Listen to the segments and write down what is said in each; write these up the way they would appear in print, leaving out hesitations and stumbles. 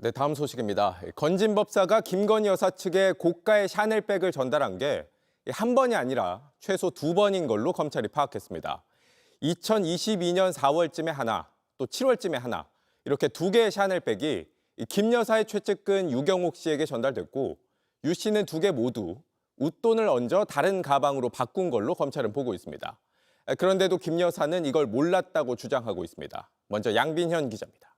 네, 다음 소식입니다. 건진 법사가 김건희 여사 측에 고가의 샤넬백을 전달한 게 한 번이 아니라 최소 두 번인 걸로 검찰이 파악했습니다. 2022년 4월쯤에 하나, 또 7월쯤에 하나, 이렇게 두 개의 샤넬백이 김 여사의 최측근 유경옥 씨에게 전달됐고, 유 씨는 두 개 모두 웃돈을 얹어 다른 가방으로 바꾼 걸로 검찰은 보고 있습니다. 그런데도 김 여사는 이걸 몰랐다고 주장하고 있습니다. 먼저 양빈현 기자입니다.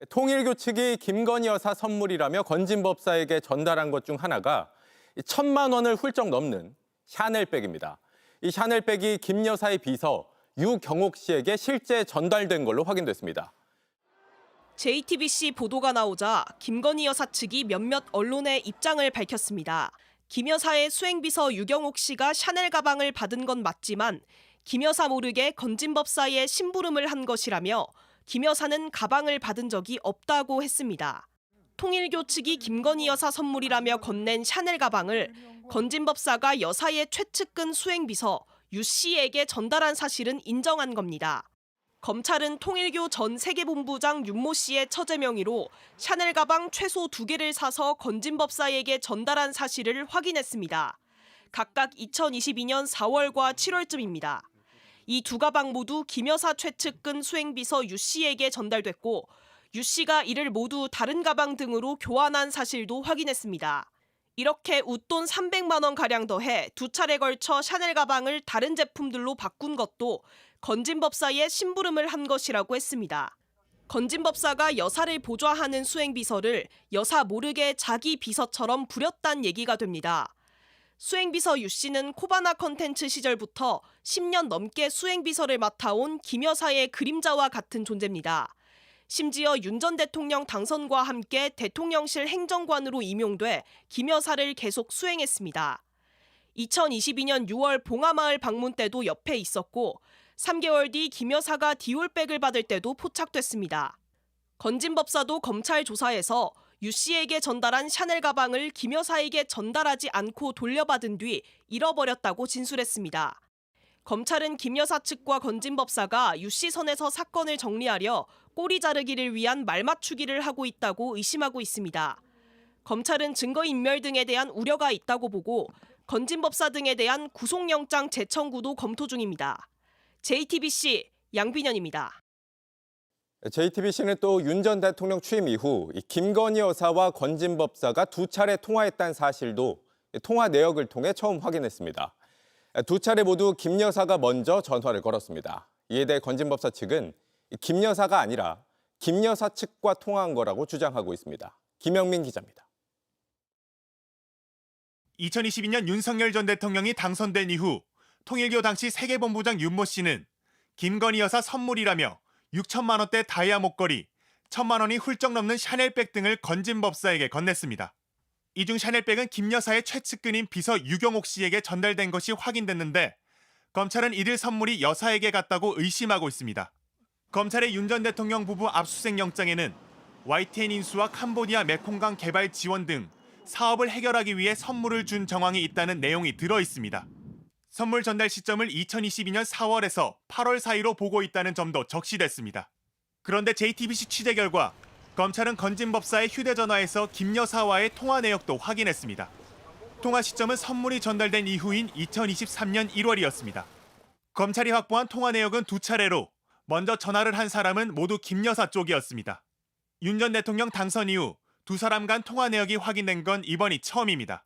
통일교 측이 김건희 여사 선물이라며 건진 법사에게 전달한 것 중 하나가 1,000만 원을 훌쩍 넘는 샤넬백입니다. 이 샤넬백이 김 여사의 비서 유경옥 씨에게 실제 전달된 걸로 확인됐습니다. JTBC 보도가 나오자 김건희 여사 측이 몇몇 언론에 입장을 밝혔습니다. 김 여사의 수행비서 유경옥 씨가 샤넬 가방을 받은 건 맞지만 김 여사 모르게 건진 법사에 심부름을 한 것이라며 김 여사는 가방을 받은 적이 없다고 했습니다. 통일교 측이 김건희 여사 선물이라며 건넨 샤넬 가방을 건진 법사가 여사의 최측근 수행비서 유 씨에게 전달한 사실은 인정한 겁니다. 검찰은 통일교 전 세계본부장 윤모 씨의 처제 명의로 샤넬 가방 최소 2개를 사서 건진 법사에게 전달한 사실을 확인했습니다. 각각 2022년 4월과 7월쯤입니다. 이 두 가방 모두 김 여사 최측근 수행비서 유 씨에게 전달됐고 유 씨가 이를 모두 다른 가방 등으로 교환한 사실도 확인했습니다. 이렇게 웃돈 300만 원가량 더해 두 차례 걸쳐 샤넬 가방을 다른 제품들로 바꾼 것도 건진 법사에 심부름을 한 것이라고 했습니다. 건진 법사가 여사를 보좌하는 수행비서를 여사 모르게 자기 비서처럼 부렸다는 얘기가 됩니다. 수행비서 유 씨는 코바나 컨텐츠 시절부터 10년 넘게 수행비서를 맡아온 김 여사의 그림자와 같은 존재입니다. 심지어 윤 전 대통령 당선과 함께 대통령실 행정관으로 임용돼 김 여사를 계속 수행했습니다. 2022년 6월 봉하마을 방문 때도 옆에 있었고 3개월 뒤 김 여사가 디올백을 받을 때도 포착됐습니다. 건진 법사도 검찰 조사에서 유 씨에게 전달한 샤넬 가방을 김 여사에게 전달하지 않고 돌려받은 뒤 잃어버렸다고 진술했습니다. 검찰은 김 여사 측과 건진 법사가 유 씨 선에서 사건을 정리하려 꼬리 자르기를 위한 말맞추기를 하고 있다고 의심하고 있습니다. 검찰은 증거인멸 등에 대한 우려가 있다고 보고 건진 법사 등에 대한 구속영장 재청구도 검토 중입니다. JTBC 양빈현입니다. JTBC는 또 윤 전 대통령 취임 이후 김건희 여사와 건진 법사가 두 차례 통화했다는 사실도 통화 내역을 통해 처음 확인했습니다. 두 차례 모두 김 여사가 먼저 전화를 걸었습니다. 이에 대해 건진 법사 측은 김 여사가 아니라 김 여사 측과 통화한 거라고 주장하고 있습니다. 김영민 기자입니다. 2022년 윤석열 전 대통령이 당선된 이후 통일교 당시 세계본부장 윤모 씨는 김건희 여사 선물이라며 6천만 원대 다이아 목걸이, 1,000만 원이 훌쩍 넘는 샤넬백 등을 건진 법사에게 건넸습니다. 이 중 샤넬백은 김 여사의 최측근인 비서 유경옥 씨에게 전달된 것이 확인됐는데 검찰은 이들 선물이 여사에게 갔다고 의심하고 있습니다. 검찰의 윤 전 대통령 부부 압수수색 영장에는 YTN 인수와 캄보디아 메콩강 개발 지원 등 사업을 해결하기 위해 선물을 준 정황이 있다는 내용이 들어 있습니다. 선물 전달 시점을 2022년 4월에서 8월 사이로 보고 있다는 점도 적시됐습니다. 그런데 JTBC 취재 결과 검찰은 건진 법사의 휴대전화에서 김 여사와의 통화 내역도 확인했습니다. 통화 시점은 선물이 전달된 이후인 2023년 1월이었습니다. 검찰이 확보한 통화 내역은 두 차례로 먼저 전화를 한 사람은 모두 김 여사 쪽이었습니다. 윤 전 대통령 당선 이후 두 사람 간 통화 내역이 확인된 건 이번이 처음입니다.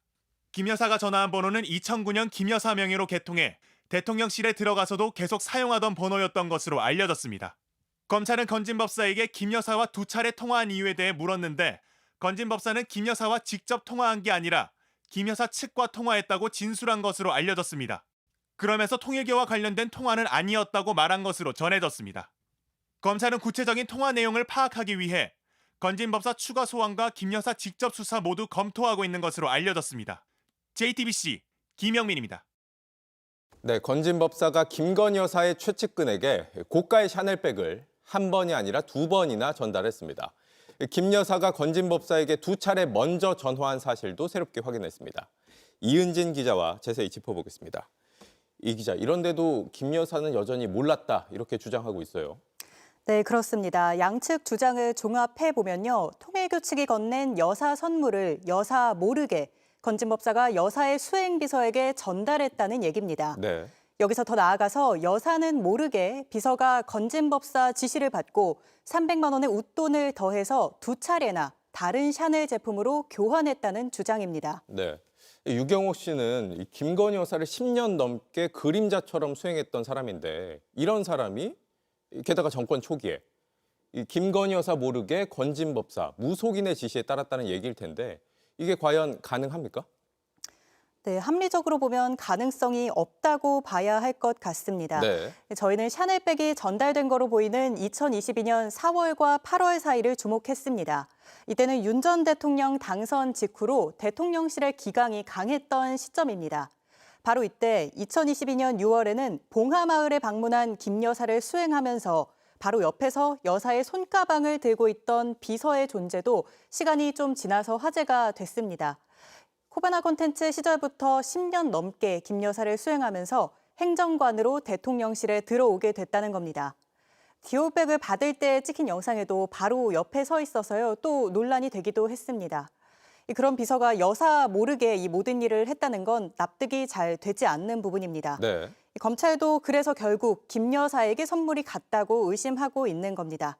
김 여사가 전화한 번호는 2009년 김 여사 명의로 개통해 대통령실에 들어가서도 계속 사용하던 번호였던 것으로 알려졌습니다. 검찰은 건진 법사에게 김 여사와 두 차례 통화한 이유에 대해 물었는데 건진 법사는 김 여사와 직접 통화한 게 아니라 김 여사 측과 통화했다고 진술한 것으로 알려졌습니다. 그러면서 통일교와 관련된 통화는 아니었다고 말한 것으로 전해졌습니다. 검찰은 구체적인 통화 내용을 파악하기 위해 건진 법사 추가 소환과 김 여사 직접 수사 모두 검토하고 있는 것으로 알려졌습니다. JTBC 김영민입니다. 네, 건진 법사가 김건희 여사의 최측근에게 고가의 샤넬백을 한 번이 아니라 두 번이나 전달했습니다. 김 여사가 건진 법사에게 두 차례 먼저 전화한 사실도 새롭게 확인했습니다. 이은진 기자와 자세히 짚어보겠습니다. 이 기자, 이런데도 김 여사는 여전히 몰랐다 이렇게 주장하고 있어요. 네, 그렇습니다. 양측 주장을 종합해 보면요. 통일교 측이 건넨 여사 선물을 여사 모르게 건진법사가 여사의 수행비서에게 전달했다는 얘기입니다. 네. 여기서 더 나아가서 여사는 모르게 비서가 건진법사 지시를 받고 300만 원의 웃돈을 더해서 2차례나 다른 샤넬 제품으로 교환했다는 주장입니다. 네. 유경옥 씨는 이 김건희 여사를 10년 넘게 그림자처럼 수행했던 사람인데 이런 사람이 게다가 정권 초기에 이 김건희 여사 모르게 건진법사 무속인의 지시에 따랐다는 얘기일 텐데 이게 과연 가능합니까? 네, 합리적으로 보면 가능성이 없다고 봐야 할 것 같습니다. 네. 저희는 샤넬백이 전달된 거로 보이는 2022년 4월과 8월 사이를 주목했습니다. 이때는 윤 전 대통령 당선 직후로 대통령실의 기강이 강했던 시점입니다. 바로 이때 2022년 6월에는 봉하마을에 방문한 김 여사를 수행하면서 바로 옆에서 여사의 손가방을 들고 있던 비서의 존재도 시간이 좀 지나서 화제가 됐습니다. 코바나 콘텐츠 시절부터 10년 넘게 김 여사를 수행하면서 행정관으로 대통령실에 들어오게 됐다는 겁니다. 디올백을 받을 때 찍힌 영상에도 바로 옆에 서 있어서요. 또 논란이 되기도 했습니다. 그런 비서가 여사 모르게 이 모든 일을 했다는 건 납득이 잘 되지 않는 부분입니다. 네. 검찰도 그래서 결국 김 여사에게 선물이 갔다고 의심하고 있는 겁니다.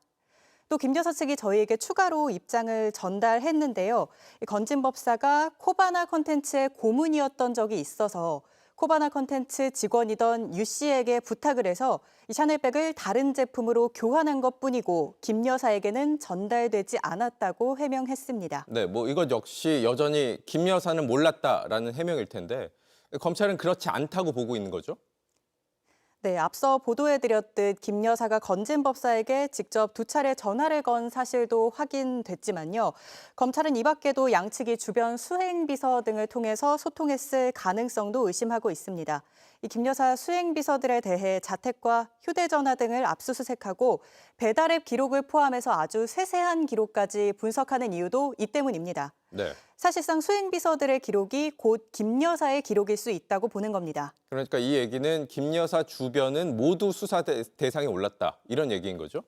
또 김 여사 측이 저희에게 추가로 입장을 전달했는데요. 건진법사가 코바나 콘텐츠의 고문이었던 적이 있어서 코바나 콘텐츠 직원이던 유 씨에게 부탁을 해서 이 샤넬백을 다른 제품으로 교환한 것뿐이고 김 여사에게는 전달되지 않았다고 해명했습니다. 네, 뭐 이것 역시 여전히 김 여사는 몰랐다라는 해명일 텐데 검찰은 그렇지 않다고 보고 있는 거죠? 네, 앞서 보도해드렸듯 김 여사가 건진법사에게 직접 2차례 전화를 건 사실도 확인됐지만요. 검찰은 이 밖에도 양측이 주변 수행비서 등을 통해서 소통했을 가능성도 의심하고 있습니다. 이 김 여사 수행비서들에 대해 자택과 휴대전화 등을 압수수색하고 배달앱 기록을 포함해서 아주 세세한 기록까지 분석하는 이유도 이 때문입니다. 네. 사실상 수행비서들의 기록이 곧 김 여사의 기록일 수 있다고 보는 겁니다. 그러니까 이 얘기는 김 여사 주변은 모두 수사 대상에 올랐다. 이런 얘기인 거죠?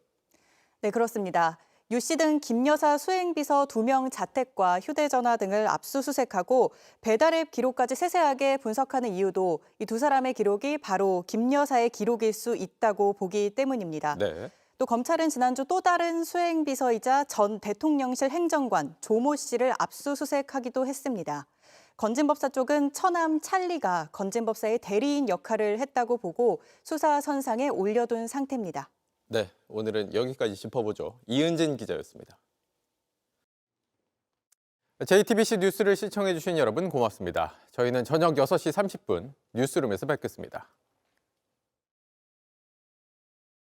네, 그렇습니다. 유 씨 등 김 여사 수행비서 2명 자택과 휴대전화 등을 압수수색하고 배달앱 기록까지 세세하게 분석하는 이유도 이 두 사람의 기록이 바로 김 여사의 기록일 수 있다고 보기 때문입니다. 네. 또 검찰은 지난주 또 다른 수행비서이자 전 대통령실 행정관 조모 씨를 압수수색하기도 했습니다. 건진법사 쪽은 처남 찰리가 건진법사의 대리인 역할을 했다고 보고 수사 선상에 올려둔 상태입니다. 네, 오늘은 여기까지 짚어보죠. 이은진 기자였습니다. JTBC 뉴스를 시청해주신 여러분 고맙습니다. 저희는 저녁 6시 30분 뉴스룸에서 뵙겠습니다.